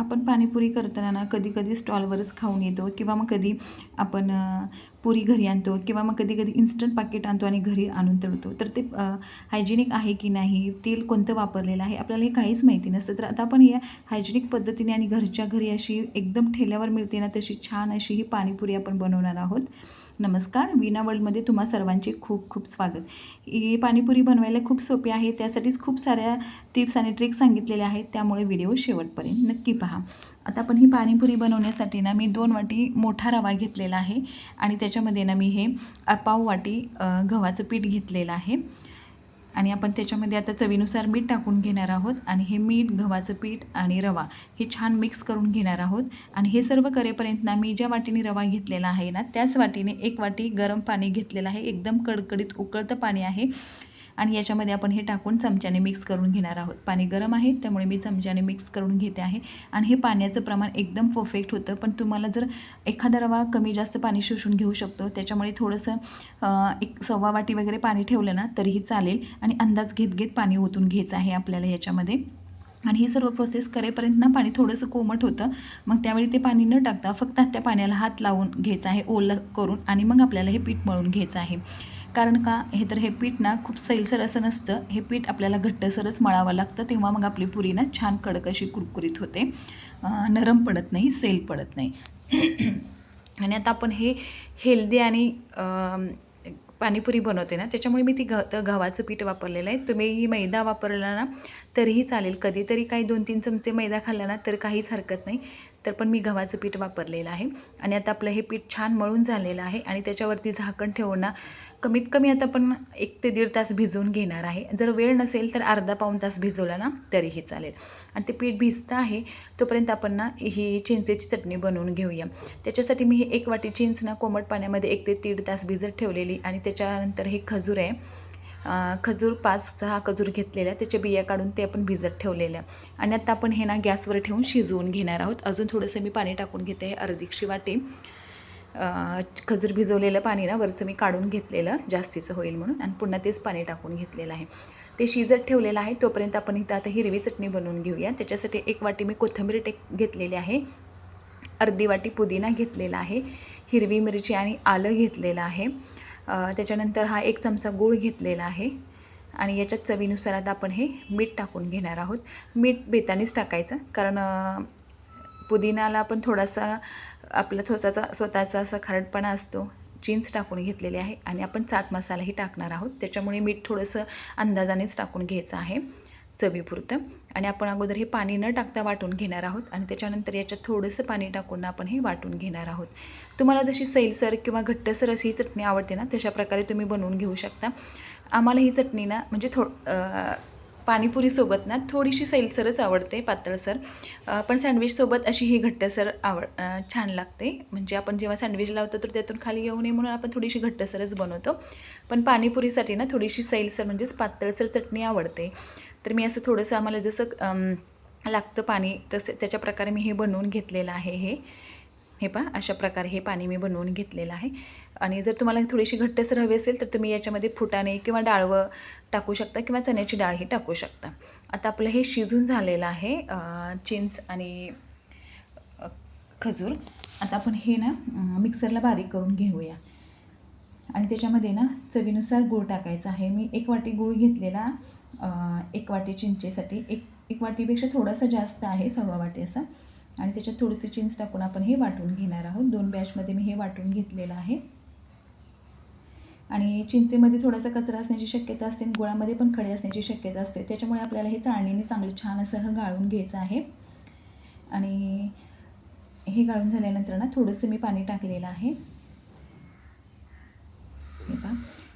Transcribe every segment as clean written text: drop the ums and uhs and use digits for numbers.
आपण पाणीपुरी करताना ना कधी स्टॉलवरच खाऊन येतो किंवा मग कधी आपण पुरी घरी आणतो किंवा मग कधी इन्स्टंट पाकिट आणतो आणि घरी आणून तळतो. तर ते हायजेनिक आहे की नाही, तेल कोणतं वापरलेलं आहे आपल्याला हे काहीच माहिती नसतं. तर आता आपण या हायजेनिक पद्धतीने आणि घरच्या घरी अशी एकदम ठेल्यावर मिळते ना तशी छान अशी ही पाणीपुरी आपण बनवणार आहोत. नमस्कार, वीणा वर्ल्डमध्ये तुम्हा सर्वांचे खूप खूप स्वागत. ही पाणीपुरी बनवायला खूप सोपी आहे, त्यासाठीच खूप साऱ्या टिप्स आणि ट्रिक्स सांगितलेल्या आहेत, त्यामुळे व्हिडिओ शेवटपर्यंत नक्की पहा. आता आपण ही पाणीपुरी बनवण्यासाठी ना मी 2 वाटी मोठा रवा घेतलेला आहे आणि त्याच्यामध्ये ना मी हे पाव वाटी गव्हाचं पीठ घेतलेलं आहे आणि आपण त्याच्यामध्ये आता चवीनुसार मीठ टाकून घेणार आहोत आणि हे मीठ, गव्हाचं पीठ आणि रवा हे छान मिक्स करून घेणार आहोत. आणि हे सर्व करेपर्यंत ना मी ज्या वाटीने रवा घेतलेला आहे ना त्याच वाटीने 1 वाटी गरम पाणी घेतलेलं आहे. एकदम कडकडीत उकळतं पाणी आहे आणि याच्यामध्ये आपण हे टाकून चमच्याने मिक्स करून घेणार आहोत. पाणी गरम आहे त्यामुळे मी चमच्याने मिक्स करून घेते आहे आणि हे पाण्याचं प्रमाण एकदम परफेक्ट होतं. पण तुम्हाला जर एखादा रवा कमी जास्त पाणी शोषून घेऊ शकतो, त्याच्यामुळे थोडंसं 1 वाटी वगैरे पाणी ठेवलं ना तरीही चालेल आणि अंदाज घेत पाणी ओतून घ्यायचं आहे आपल्याला याच्यामध्ये. आणि ही सर्व प्रोसेस करेपर्यंत ना पाणी थोडंसं कोमट होतं. मग त्यावेळी ते पाणी न टाकता फक्त त्या पाण्याला हात लावून घ्यायचा आहे ओलं करून आणि मग आपल्याला हे पीठ मळून घ्यायचं आहे. कारण का हे पीठ ना खूप सैलसर असं नसतं, हे पीठ आपल्याला घट्टसरच मळावं लागतं, तेव्हा मग आपली पुरी ना छान कडक अशी कुरकुरीत होते, नरम पडत नाही, सैल पडत नाही. आणि आता आपण हे हेल्दी आणि पाणीपुरी बनवते ना त्याच्यामुळे मी गव्हाचं पीठ वापरलेलं आहे. तुम्ही मैदा वापरला ना तरीही चालेल, कधीतरी काही 2-3 चमचे मैदा खाल्ला ना तर काहीच हरकत नाही. तर पण मी गव्हाचं पीठ वापरलेलं आहे आणि आता आपलं हे पीठ छान मळून झालेलं आहे आणि त्याच्यावरती झाकण ठेवून ना कमीत कमी आता आपण 1 ते 1.5 तास भिजवून घेणार आहे. जर वेळ नसेल तर अर्धा-पाऊण तास भिजवला ना तरीही चालेल. आणि ते पीठ भिजतं आहे तोपर्यंत आपण ना ही चिंचेची चटणी बनवून घेऊया. त्याच्यासाठी मी हे 1 वाटी चिंच ना कोमट पाण्यामध्ये 1 ते 1.5 तास भिजत ठेवलेली आणि त्याच्यानंतर हे खजूर आहे, खजूर 5-6 खजूर घेतलेल्या, त्याच्या बिया काढून ते आपण भिजत ठेवलेल्या आणि आता आपण हे ना गॅसवर ठेवून शिजवून घेणार आहोत. अजून थोडंसं मी पाणी टाकून घेते, अर्धीशी वाटी खजूर भिजवलेलं पाणी ना वरचं मी काढून घेतलेलं जास्तीचं होईल म्हणून आणि पुन्हा तेच पाणी टाकून घेतलेलं आहे. ते शिजत ठेवलेलं आहे तोपर्यंत आपण इथं आता हिरवी चटणी बनवून घेऊया. त्याच्यासाठी 1 वाटी मी कोथिंबीर घेतलेली आहे, अर्धी वाटी पुदिना घेतलेला आहे, हिरवी मिरची आणि आलं घेतलेलं आहे, त्याच्यानंतर हा 1 चमचा गूळ घेतलेला आहे आणि याच्यात चवीनुसार आता आपण हे मीठ टाकून घेणार आहोत. मीठ बेतानीच टाकायचं, कारण पुदिनाला पण थोडासा आपला स्वतःचा असा खारटपणा असतो. चिंच टाकून घेतलेली आहे आणि आपण चाट मसालाही टाकणार आहोत, त्याच्यामुळे मीठ थोडंसं अंदाजानेच टाकून घ्यायचं आहे चवीपुरतं. आणि आपण अगोदर हे पाणी न टाकता वाटून घेणार आहोत आणि त्याच्यानंतर याच्यात थोडंसं पाणी टाकून आपण हे वाटून घेणार आहोत. तुम्हाला जशी सैलसर किंवा घट्टसर अशी चटणी आवडते ना तशा प्रकारे तुम्ही बनवून घेऊ शकता. आम्हाला ही चटणी ना म्हणजे पाणीपुरीसोबत ना थोडीशी सैलसरच आवडते, पातळसर, पण सँडविचसोबत अशी ही घट्टसर छान लागते. म्हणजे आपण जेव्हा सँडविच लावतो तर त्यातून खाली येऊ नये म्हणून आपण थोडीशी घट्टसरच बनवतो, पण पाणीपुरीसाठी ना थोडीशी सैलसर म्हणजेच पातळसर चटणी आवडते. तर मी असं थोडंसं आम्हाला जसं लागतं पाणी तसं त्याच्या प्रकारे मी हे बनवून घेतलेलं आहे. हे पहा, अशा प्रकारे हे पाणी मी बनवून घेतलेलं आहे. आणि जर तुम्हाला थोडीशी घट्टसर हवी असेल तर तुम्ही याच्यामध्ये फुटाणे किंवा डाळवं टाकू शकता किंवा चण्याची डाळही टाकू शकता. आता आपलं हे शिजून झालेलं आहे चिंच आणि खजूर. आता आपण हे ना मिक्सरला बारीक करून घेऊया आणि त्याच्यामध्ये ना चवीनुसार गूळ टाकायचा आहे. मी 1 वाटी गूळ घेतलेला, 1 वाटी चिंचेसाठी 1 वाटीपेक्षा थोडासा जास्त आहे, 1.25 वाटी असा. आणि त्याच्यात थोडीशी चिंच टाकून आपण हे वाटून घेणार आहोत. 2 बॅचमध्ये मी हे वाटून घेतलेलं आहे. आणि चिंचेमध्ये थोडासा कचरा असण्याची शक्यता असते, गुळामध्ये पण खडे असण्याची शक्यता असते, त्याच्यामुळे आपल्याला हे चाळणीने चांगलं छान असं गाळून घ्यायचं आहे. आणि हे गाळून झाल्यानंतर ना थोडंसं मी पाणी टाकलेलं आहे. हे पहा,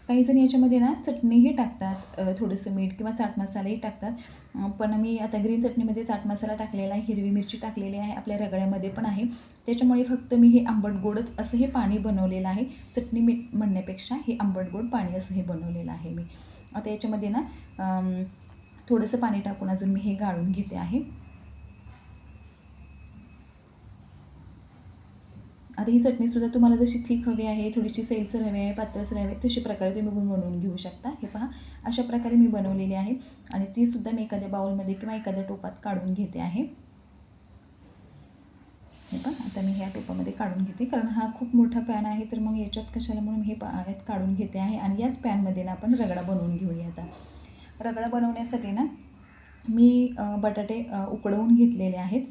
काही जण याच्यामध्ये ना चटणीही टाकतात, थोडंसं मीठ किंवा चाट मसालाही टाकतात, पण मी आता ग्रीन चटणीमध्ये चाट मसाला टाकलेला आहे, हिरवी मिरची टाकलेली आहे, आपल्या रगड्यामध्ये पण आहे, त्याच्यामुळे फक्त मी हे आंबट गोडच असं हे पाणी बनवलेलं आहे. चटणी मीठ म्हणण्यापेक्षा हे आंबट गोड पाणी असं हे बनवलेलं आहे मी. आता याच्यामध्ये ना थोडंसं पाणी टाकून अजून मी हे गाळून घेते आहे. आता ही चटणीसुद्धा तुम्हाला जशी थिक हवी आहे, थोडीशी सैलसर हवी आहे, पातळसर हवी आहे, तशी प्रकारे तुम्ही बनवून घेऊ शकता. हे पहा, अशा प्रकारे मी बनवलेली आहे आणि तीसुद्धा मी एखाद्या बाउलमध्ये किंवा एखाद्या टोपात काढून घेते आहे. आता मी ह्या टोपामध्ये काढून घेते, कारण हा खूप मोठा पॅन आहे, तर मग याच्यात कशाला म्हणून हे यात काढून घेते आहे. आणि याच पॅनमध्ये ना आपण रगडा बनवून घेऊया. आता रगडा बनवण्यासाठी ना मी बटाटे उकडवून घेतलेले आहेत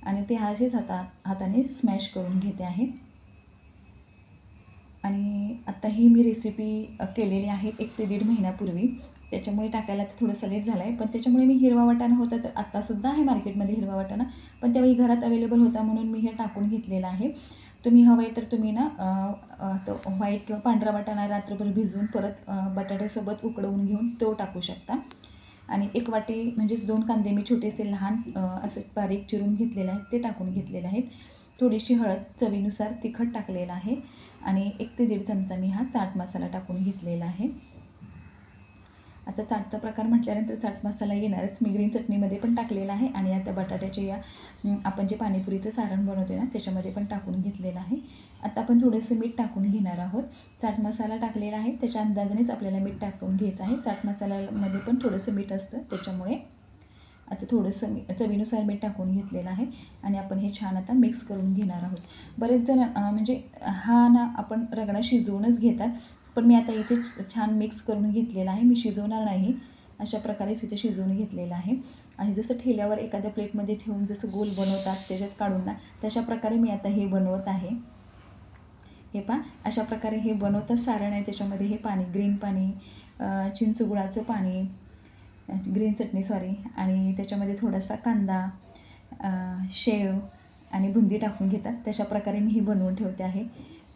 आणि ते असेच हाताने स्मॅश करून घेते आहे. आणि आत्ता ही मी रेसिपी केलेली आहे 1 ते 1.5 महिन्यापूर्वी, त्याच्यामुळे टाकायला तर थोडंसं लेट झालं आहे. पण त्याच्यामुळे मी हिरवा वाटाणा होता, तर आत्तासुद्धा आहे मार्केटमध्ये हिरवा वाटाणा, पण त्यावेळी घरात अवेलेबल होता म्हणून मी हे टाकून घेतलेलं आहे. तुम्ही हवं आहे तर तुम्ही ना तो व्हाईट किंवा पांढरा वाटाणा रात्रभर भिजवून परत बटाट्यासोबत उकडवून घेऊन तो टाकू शकता. आणि 1 वाटी म्हणजेच 2 कांदे मी छोटेसे लहान असे बारीक चिरून घेतलेले आहेत, ते टाकून घेतलेले आहेत. थोडीशी हळद, चवीनुसार तिखट टाकलेलं आहे आणि 1 ते 1.5 चमचा मी हा चाट मसाला टाकून घेतलेला आहे. आता चाटचा प्रकार म्हटल्यानंतर चाट मसाला येणारच. मी ग्रीन चटणीमध्ये पण टाकलेला आहे आणि आता बटाट्याच्या या आपण जे पाणीपुरीचं सारण बनवतो ना त्याच्यामध्ये पण टाकून घेतलेलं आहे. आता आपण थोडंसं मीठ टाकून घेणार आहोत. चाट मसाला टाकलेला आहे, त्याच्या अंदाजानेच आपल्याला मीठ टाकून घ्यायचं आहे. चाट मसाल्यामध्ये पण थोडंसं मीठ असतं, त्याच्यामुळे आता थोडंसं चवीनुसार मीठ टाकून घेतलेलं आहे आणि आपण हे छान आता मिक्स करून घेणार आहोत. बरेच जण म्हणजे हा ना आपण रगडा शिजवूनच घेतात, पण मी आता इथे छान मिक्स करून घेतलेला आहे. मी शिजवणार नाही, अशा प्रकारेच इथे शिजवून घेतलेलं आहे. आणि जसं ठेल्यावर एखाद्या प्लेटमध्ये ठेवून जसं गोल बनवतात त्याच्यात काढून ना, तशा प्रकारे मी आता हे बनवत आहे. हे पहा, अशा प्रकारे हे बनवतात सारण आहे. त्याच्यामध्ये हे पाणी, ग्रीन पाणी, चिंचगुळाचं पाणी, ग्रीन चटणी आणि त्याच्यामध्ये थोडासा कांदा, शेव आणि बुंदी टाकून घेतात. तशा प्रकारे मी ही बनवून ठेवते आहे.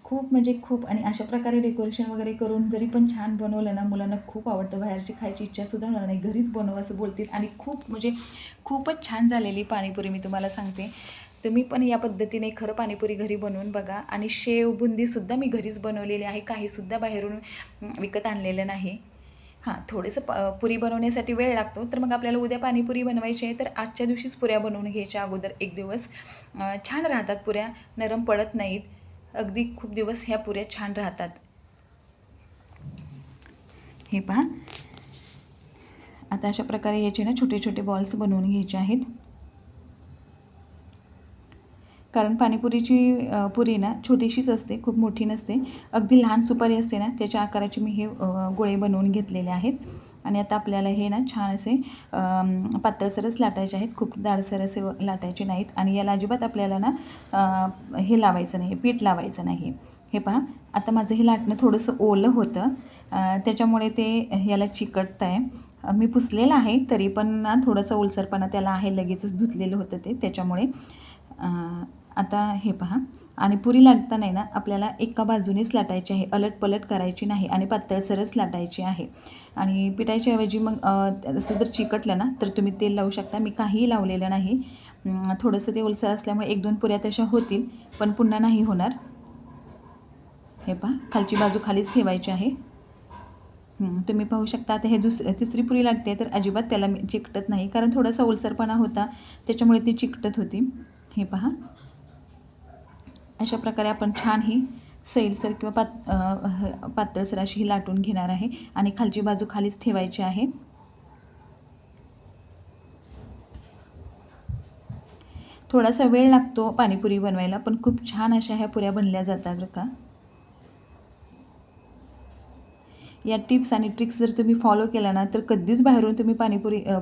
खूप म्हणजे खूप. आणि अशा प्रकारे डेकोरेशन वगैरे करून जरी पण छान बनवलं ना, मुलांना खूप आवडतं. बाहेरची खायची इच्छासुद्धा होणार नाही, घरीच बनव असं बोलतील. आणि खूप म्हणजे खूपच छान झालेली पाणीपुरी मी तुम्हाला सांगते. तुम्ही पण या पद्धतीने खरं पाणीपुरी घरी बनवून बघा. आणि शेव, बुंदीसुद्धा मी घरीच बनवलेली आहे, काहीसुद्धा बाहेरून विकत आणलेलं नाही. हां, थोडंसं पुरी बनवण्यासाठी वेळ लागतो, तर मग आपल्याला उद्या पाणीपुरी बनवायची आहे, तर आजच्या दिवशीच पुऱ्या बनवून घ्यायच्या अगोदर 1 दिवस. छान राहतात पुऱ्या, नरम पडत नाहीत. अगदी खूप दिवस ह्या पुऱ्या छान राहतात. हे पहा, आता अशा प्रकारे याचे ना छोटे छोटे बॉल्स बनवून घ्यायचे आहेत. कारण पाणीपुरीची पुरी ना छोटीशीच असते, खूप मोठी नसते. अगदी लहान सुपारी असते ना, त्याच्या आकाराचे मी हे गोळे बनवून घेतलेले आहेत. आणि आता आपल्याला हे ना छान असे पातळसरच लाटायचे आहेत, खूप जाडसर असे लाटायचे नाहीत. आणि याला अजिबात आपल्याला ना हे लावायचं नाही, पीठ लावायचं नाही. हे पहा, आता माझं हे लाटणं थोडंसं ओलं होतं, त्याच्यामुळे ते याला चिकटतं आहे. मी पुसलेलं आहे, तरी पण ना थोडंसं ओलसरपणा त्याला आहे, लगेचच धुतलेलं होतं ते, त्याच्यामुळे. आता हे पहा, आणि पुरी लाटताना ना आपल्याला एका बाजूनेच लाटायची आहे, अलटपलट करायची नाही आणि पातळसरच लाटायची आहे. आणि पिठाच्या ऐवजी मग असं जर चिकटलं ना तर तुम्ही तेल लावू शकता. मी काहीही लावलेलं नाही. थोडंसं ते ओलसर असल्यामुळे 1-2 पुऱ्या तशा होतील, पण पुन्हा नाही होणार. हे पहा, खालची बाजू खालीच ठेवायची आहे. तुम्ही पाहू शकता. आता हे तिसरी पुरी लाटते, तर अजिबात त्याला चिकटत नाही, कारण थोडासा ओलसरपणा होता, त्याच्यामुळे ती चिकटत होती. हे पहा, अशा प्रकारे आपण छान ही सैलसर किंवा पातळसर अशी ही लाटून घेणार आहे आणि खालची बाजू खालीच ठेवायची आहे. थोडासा वेळ लागतो पाणीपुरी बनवायला, पण खूप छान अशा ह्या पुऱ्या बनल्या जातात बरं का. या टिप्स आणि ट्रिक्स जर तुम्ही फॉलो केला ना, तर कधीच बाहेरून तुम्ही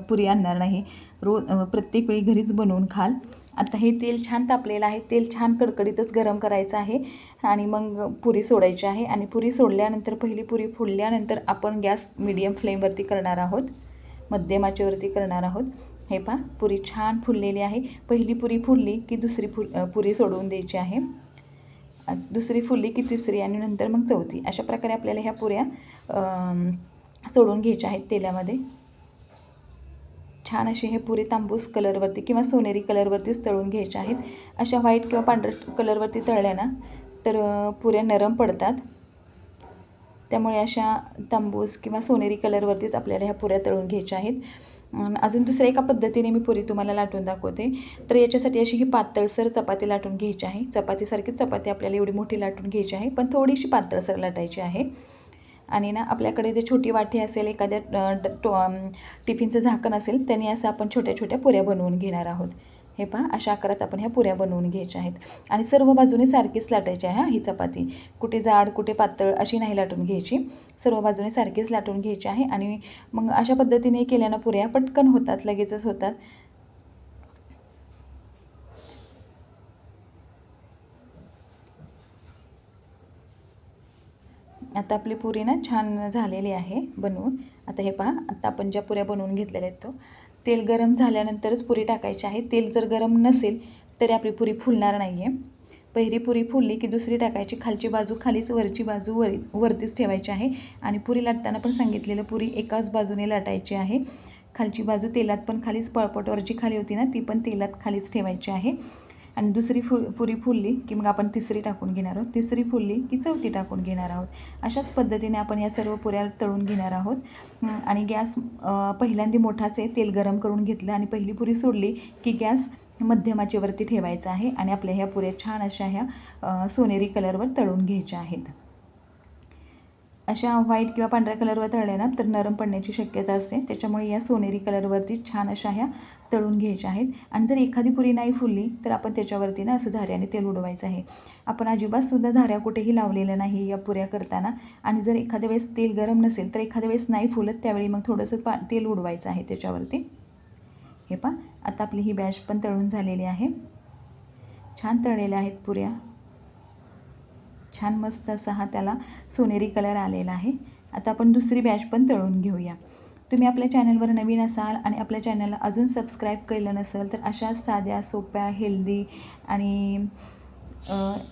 पुरी आणणार नाही. प्रत्येक वेळी घरीच बनवून खाल. आता हे तेल छान तापलेलं आहे, तेल छान कडकडीतच गरम करायचं आहे आणि मग पुरी सोडायची आहे. आणि पुरी सोडल्यानंतर, पहिली पुरी फोडल्यानंतर आपण गॅस मीडियम फ्लेमवरती करणार आहोत, मध्यम आचेवरती करणार आहोत. हे पहा, पुरी छान फुललेली आहे. पहिली पुरी फुलली की दुसरी पुरी सोडवून द्यायची आहे, दुसरी फुलली की तिसरी आणि नंतर मग चौथी. अशा प्रकारे आपल्याला ह्या पुऱ्या सोडून घ्यायच्या आहेत तेलामध्ये. छान असे हे पुरे तांबूस कलरवरती किंवा सोनेरी कलरवरतीच तळून घ्यायच्या आहेत. अशा व्हाईट किंवा पांढऱ्या कलरवरती तळल्या ना तर पुऱ्या नरम पडतात, त्यामुळे अशा तांबूस किंवा सोनेरी कलरवरतीच आपल्याला ह्या पुऱ्या तळून घ्यायच्या आहेत. अजून दुसऱ्या एका पद्धतीने मी पुरी तुम्हाला लाटून दाखवते. तर याच्यासाठी अशी ही पातळसर चपाती लाटून घ्यायची आहे. चपातीसारखीच चपाती आपल्याला एवढी मोठी लाटून घ्यायची आहे, पण थोडीशी पातळसर लाटायची आहे. आणि ना आपल्याकडे जे छोटी वाटी असेल, एखाद्या टिफिनचं झाकण असेल, त्याने असं आपण छोट्या छोट्या पुऱ्या बनवून घेणार आहोत. हे पहा अशा आकारात आपण ह्या पुऱ्या बनवून घ्यायच्या आहेत आणि सर्व बाजूने सारखीच लाटायची आहे ही चपाती. कुठे जाड कुठे पातळ अशी नाही लाटून घ्यायची, सर्व बाजूने सारखीच लाटून घ्यायची आहे. आणि मग अशा पद्धतीने केल्यानं पुऱ्या पटकन होतात, लगेचच होतात. आता आपली पुरी ना छान झालेली आहे बनवून. आता हे पहा, आता आपण ज्या पुऱ्या बनवून घेतलेल्या आहेत तो तेल गरम झाल्यानंतरच पुरी टाकायची आहे. तेल जर गरम नसेल तरी आपली पुरी फुलणार नाही आहे. पहिली पुरी फुलली की दुसरी टाकायची, खालची बाजू खालीच वरची बाजू वरतीच ठेवायची आहे. आणि पुरी लाटताना पण सांगितलेलं पुरी एकाच बाजूने लाटायची आहे. खालची बाजू तेलात पण खालीच पळपटवर जी खाली होती ना ती पण तेलात खालीच ठेवायची आहे. आणि दुसरी पुरी फुलली की मग आपण तिसरी टाकून घेणार आहोत, तिसरी फुलली की चौथी टाकून घेणार आहोत. अशाच पद्धतीने आपण या सर्व पुऱ्या तळून घेणार आहोत. आणि गॅस पहिल्यांदा मोठाच आहे, तेल गरम करून घेतलं आणि पहिली पुरी सोडली की गॅस मध्यमाचेवरती ठेवायचा आहे. आणि आपल्या ह्या पुऱ्या छान अशा ह्या सोनेरी कलरवर तळून घ्यायच्या आहेत. अशा व्हाईट किंवा पांढऱ्या कलरवर तळल्या ना तर नरम पडण्याची शक्यता असते, त्याच्यामुळे या सोनेरी कलरवरती छान अशा ह्या तळून घ्यायच्या आहेत. आणि जर एखादी पुरी नाही फुलली तर आपण त्याच्यावरती ना असं झाऱ्याने तेल उडवायचं आहे. आपण अजिबातसुद्धा झाऱ्या कुठेही लावलेलं नाही या पुऱ्या करताना. आणि जर एखाद्या वेळेस तेल गरम नसेल तर एखाद्या वेळेस नाही फुलत त्यावेळी मग थोडंसं तेल उडवायचं आहे त्याच्यावरती. हे पहा, आता आपली ही बॅच पण तळून झालेली आहे. छान तळलेल्या आहेत पुऱ्या, छान मस्त असा हा त्याला सोनेरी कलर आलेला आहे. आता आपण दुसरी बॅच पण तळून घेऊया. तुम्ही आपल्या चॅनलवर नवीन असाल आणि आपल्या चॅनलला अजून सबस्क्राईब केलं नसेल तर अशा साध्या सोप्या हेल्दी आणि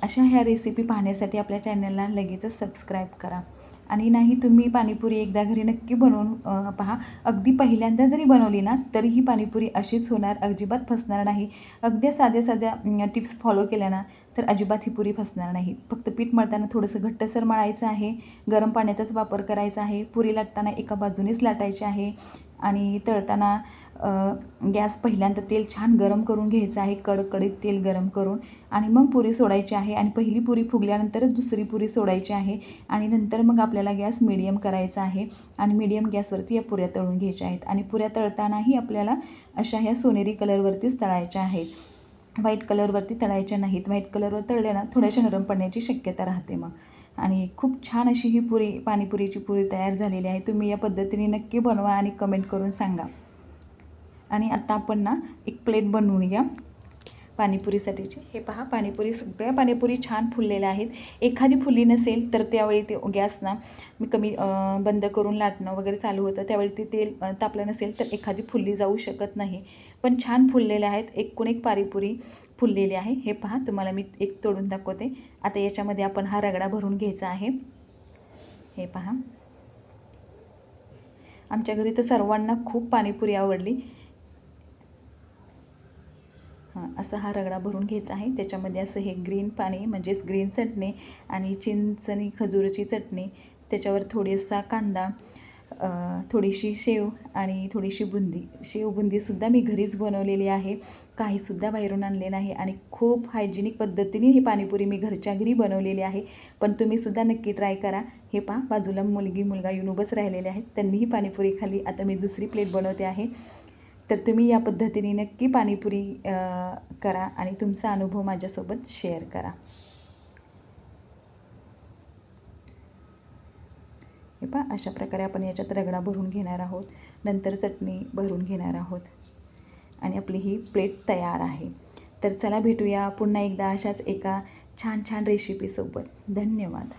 अशा ह्या रेसिपी पाहण्यासाठी आपल्या चॅनलला लगेचच सबस्क्राईब करा. आणि नाही तुम्ही पाणीपुरी एकदा घरी नक्की बनवून पहा. अगदी पहिल्यांदा जरी बनवली ना तरी ही पाणीपुरी अशीच होणार, अजिबात फसणार नाही. अगदी साध्या साध्या टिप्स फॉलो केल्या ना तर अजिबात ही पुरी फसणार नाही. फक्त पीठ मळताना थोडंसं घट्टसर मळायचं आहे, गरम पाण्याचाच वापर करायचा आहे. पुरी लाटताना एका बाजूनेच लाटायची आहे. आणि तळताना गॅस पहिल्यांदा तेल छान गरम करून घ्यायचं आहे, कडकडीत तेल गरम करून. आणि मग पुरी सोडायची आहे. आणि पहिली पुरी फुगल्यानंतरच दुसरी पुरी सोडायची आहे. आणि नंतर मग आपल्याला गॅस मिडियम करायचा आहे आणि मिडियम गॅसवरती या पुऱ्या तळून घ्यायच्या आहेत. आणि पुऱ्या तळतानाही आपल्याला अशा ह्या सोनेरी कलरवरतीच तळायच्या आहेत, व्हाईट कलरवरती तळायच्या नाहीत. व्हाईट कलरवर तळल्या ना थोड्याशा नरम पडण्याची शक्यता राहते मग. आणि खूप छान अशी ही पुरी पाणीपुरीची पुरी तयार झालेली आहे. तुम्ही या पद्धतीने नक्की बनवा आणि कमेंट करून सांगा. आणि आता आपण ना एक प्लेट बनवूया पाणीपुरीसाठीची. हे पहा, सगळ्या पाणीपुरी छान फुललेल्या आहेत. एखादी फुलली नसेल तर त्यावेळी ते गॅस ना मी कमी बंद करून लाटणं वगैरे चालू होतं, त्यावेळी ते तेल तापलं नसेल तर एखादी फुलली जाऊ शकत नाही. पण छान फुललेल्या आहेत, एकूण एक पाणीपुरी फुललेली आहे. हे पहा, तुम्हाला मी एक तोडून दाखवते. आता याच्यामध्ये आपण हा रगडा भरून घ्यायचा आहे. हे पहा, आमच्या घरी तर सर्वांना खूप पाणीपुरी आवडली. असा हा रगडा भरून घ्यायचा आहे. त्याच्यामध्ये असं हे ग्रीन पाणी म्हणजेच ग्रीन चटणी आणि चिंच आणि खजूरची चटणी, त्याच्यावर थोडासा कांदा, थोडीशी शेव आणि थोडीशी बुंदी. बुंदीसुद्धा मी घरीच बनवलेली आहे, काहीसुद्धा बाहेरून आणले नाही. आणि खूप हायजेनिक पद्धतीने ही पाणीपुरी मी घरच्या घरी बनवलेली आहे. पण तुम्हीसुद्धा नक्की ट्राय करा. हे पहा, बाजूला मुलगा येऊन उभंच राहिलेले आहेत, त्यांनीही पाणीपुरी खाल्ली. आता मी दुसरी प्लेट बनवते आहे. तर तुम्ही या पद्धतीने नक्की पाणीपुरी करा आणि तुमचा अनुभव माझ्यासोबत शेअर करा. हे पहा, अशा प्रकारे आपण याच्यात रगडा भरून घेणार आहोत, नंतर चटणी भरून घेणार आहोत आणि आपली ही प्लेट तयार आहे. तर चला भेटूया पुन्हा एकदा अशाच एका छान छान रेसिपीसोबत. धन्यवाद.